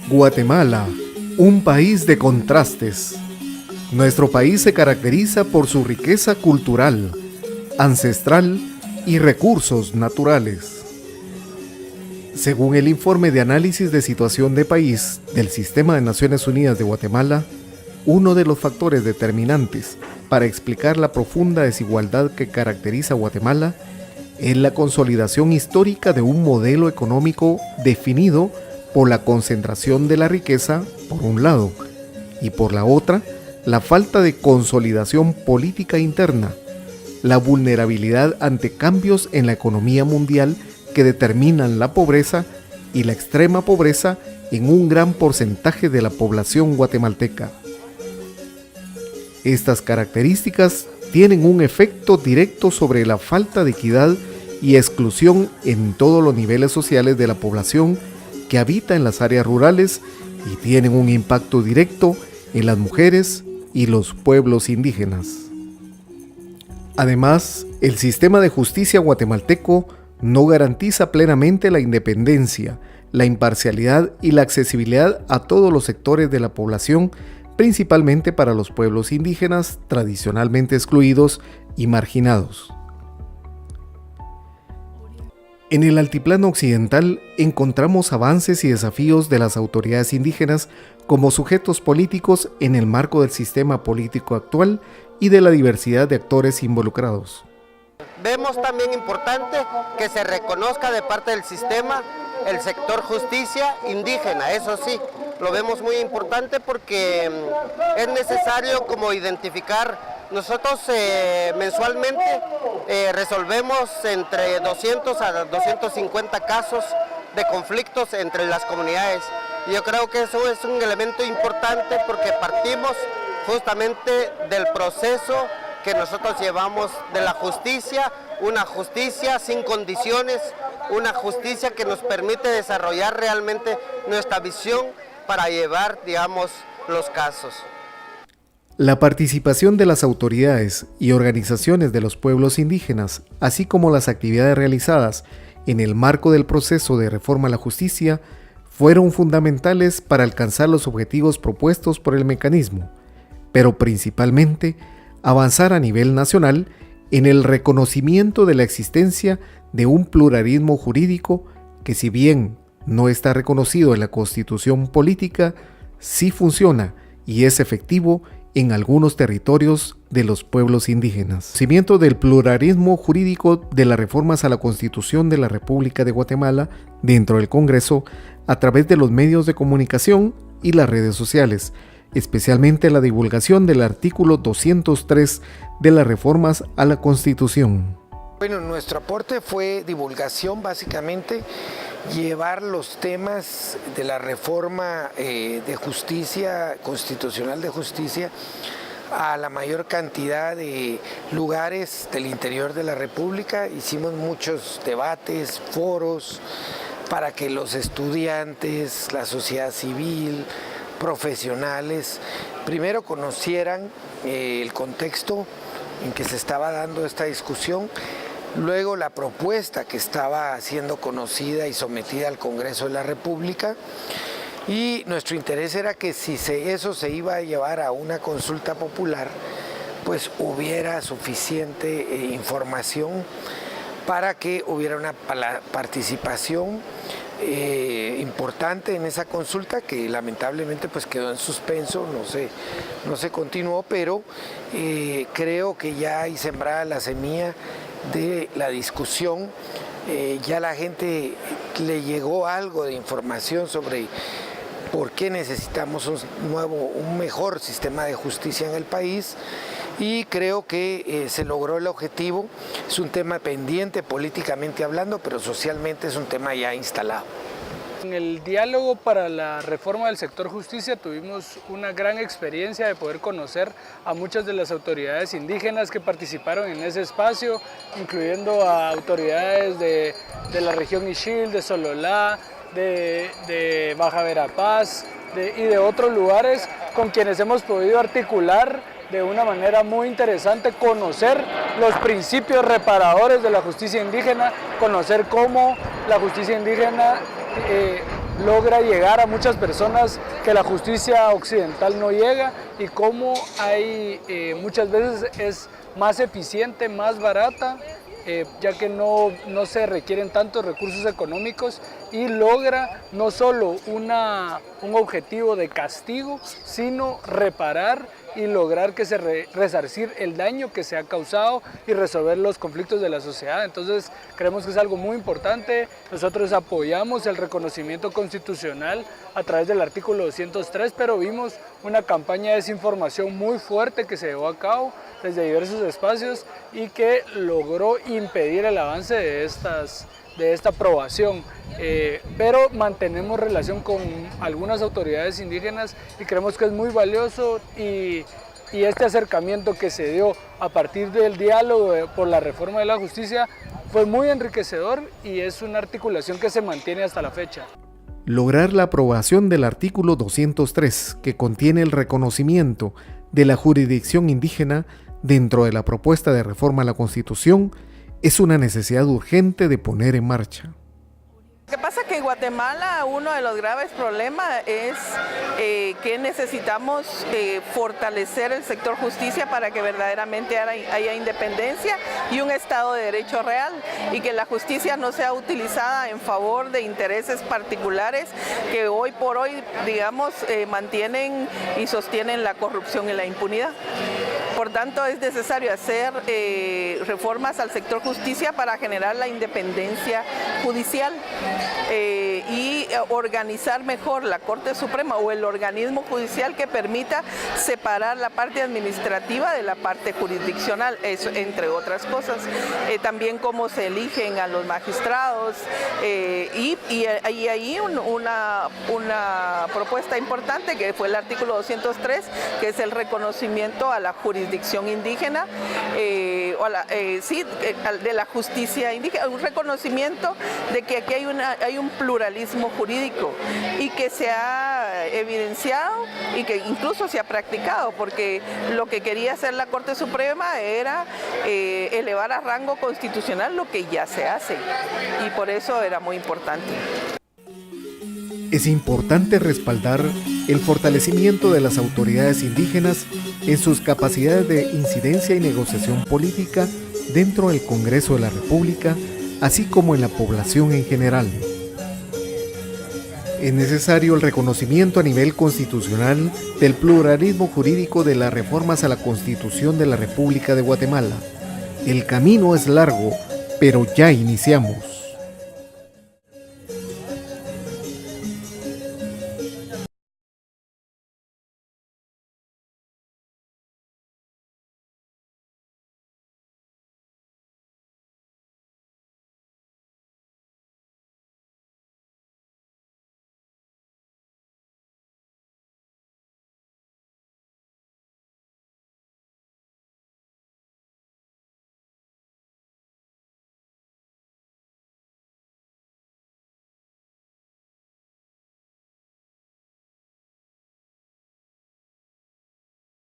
Guatemala, un país de contrastes. Nuestro país se caracteriza por su riqueza cultural, ancestral y recursos naturales. Según el informe de análisis de situación de país del Sistema de Naciones Unidas de Guatemala, uno de los factores determinantes para explicar la profunda desigualdad que caracteriza a Guatemala es la consolidación histórica de un modelo económico definido por la concentración de la riqueza, por un lado, y por la otra, la falta de consolidación política interna, la vulnerabilidad ante cambios en la economía mundial que determinan la pobreza y la extrema pobreza en un gran porcentaje de la población guatemalteca. Estas características tienen un efecto directo sobre la falta de equidad y exclusión en todos los niveles sociales de la población que habita en las áreas rurales y tienen un impacto directo en las mujeres y los pueblos indígenas. Además, el sistema de justicia guatemalteco no garantiza plenamente la independencia, la imparcialidad y la accesibilidad a todos los sectores de la población, principalmente para los pueblos indígenas tradicionalmente excluidos y marginados. En el altiplano occidental encontramos avances y desafíos de las autoridades indígenas como sujetos políticos en el marco del sistema político actual y de la diversidad de actores involucrados. Vemos también importante que se reconozca de parte del sistema el sector justicia indígena, eso sí, lo vemos muy importante porque es necesario como identificar. Nosotros mensualmente resolvemos entre 200 a 250 casos de conflictos entre las comunidades. Y yo creo que eso es un elemento importante porque partimos justamente del proceso que nosotros llevamos de la justicia, una justicia sin condiciones, una justicia que nos permite desarrollar realmente nuestra visión para llevar, digamos, los casos. La participación de las autoridades y organizaciones de los pueblos indígenas, así como las actividades realizadas en el marco del proceso de reforma a la justicia, fueron fundamentales para alcanzar los objetivos propuestos por el mecanismo, pero principalmente avanzar a nivel nacional en el reconocimiento de la existencia de un pluralismo jurídico que, si bien no está reconocido en la Constitución política, sí funciona y es efectivo en algunos territorios de los pueblos indígenas. El conocimiento del pluralismo jurídico de las reformas a la Constitución de la República de Guatemala dentro del Congreso a través de los medios de comunicación y las redes sociales, especialmente la divulgación del artículo 203 de las reformas a la Constitución. Bueno, nuestro aporte fue divulgación, básicamente, llevar los temas de la reforma de justicia, constitucional de justicia, a la mayor cantidad de lugares del interior de la República. Hicimos muchos debates, foros, para que los estudiantes, la sociedad civil, profesionales, primero conocieran el contexto en que se estaba dando esta discusión, luego la propuesta que estaba siendo conocida y sometida al Congreso de la República, y nuestro interés era que si eso se iba a llevar a una consulta popular, pues hubiera suficiente información para que hubiera una participación importante en esa consulta, que lamentablemente pues quedó en suspenso, no se continuó, pero creo que ya hay sembrada la semilla de la discusión. Ya la gente le llegó algo de información sobre por qué necesitamos un mejor sistema de justicia en el país, y creo que se logró el objetivo. Es un tema pendiente políticamente hablando, pero socialmente es un tema ya instalado. En el diálogo para la reforma del sector justicia tuvimos una gran experiencia de poder conocer a muchas de las autoridades indígenas que participaron en ese espacio, incluyendo a autoridades de la región Ixil, de Sololá, de Baja Verapaz y de otros lugares con quienes hemos podido articular de una manera muy interesante, conocer los principios reparadores de la justicia indígena, conocer cómo la justicia indígena logra llegar a muchas personas que la justicia occidental no llega, y cómo hay muchas veces es más eficiente, más barata, ya que no se requieren tantos recursos económicos, y logra no solo un objetivo de castigo, sino reparar y lograr que se resarcir el daño que se ha causado y resolver los conflictos de la sociedad. Entonces creemos que es algo muy importante. Nosotros apoyamos el reconocimiento constitucional a través del artículo 203, pero vimos una campaña de desinformación muy fuerte que se llevó a cabo desde diversos espacios y que logró impedir el avance de esta aprobación. Pero mantenemos relación con algunas autoridades indígenas y creemos que es muy valioso, y este acercamiento que se dio a partir del diálogo por la reforma de la justicia fue muy enriquecedor, y es una articulación que se mantiene hasta la fecha. Lograr la aprobación del artículo 203, que contiene el reconocimiento de la jurisdicción indígena dentro de la propuesta de reforma a la Constitución, es una necesidad urgente de poner en marcha. Lo que pasa es que en Guatemala uno de los graves problemas es que necesitamos fortalecer el sector justicia para que verdaderamente haya independencia y un Estado de Derecho real, y que la justicia no sea utilizada en favor de intereses particulares que hoy por hoy, digamos, mantienen y sostienen la corrupción y la impunidad. Por tanto, es necesario hacer reformas al sector justicia para generar la independencia judicial y organizar mejor la Corte Suprema o el organismo judicial que permita separar la parte administrativa de la parte jurisdiccional, eso, entre otras cosas. También cómo se eligen a los magistrados, y ahí una propuesta importante que fue el artículo 203, que es el reconocimiento a la jurisdicción indígena, de la justicia indígena, un reconocimiento de que aquí hay un pluralismo jurídico y que se ha evidenciado y que incluso se ha practicado, porque lo que quería hacer la Corte Suprema era elevar a rango constitucional lo que ya se hace, y por eso era muy importante. Es importante respaldar el fortalecimiento de las autoridades indígenas en sus capacidades de incidencia y negociación política dentro del Congreso de la República, así como en la población en general. Es necesario el reconocimiento a nivel constitucional del pluralismo jurídico de las reformas a la Constitución de la República de Guatemala. El camino es largo, pero ya iniciamos.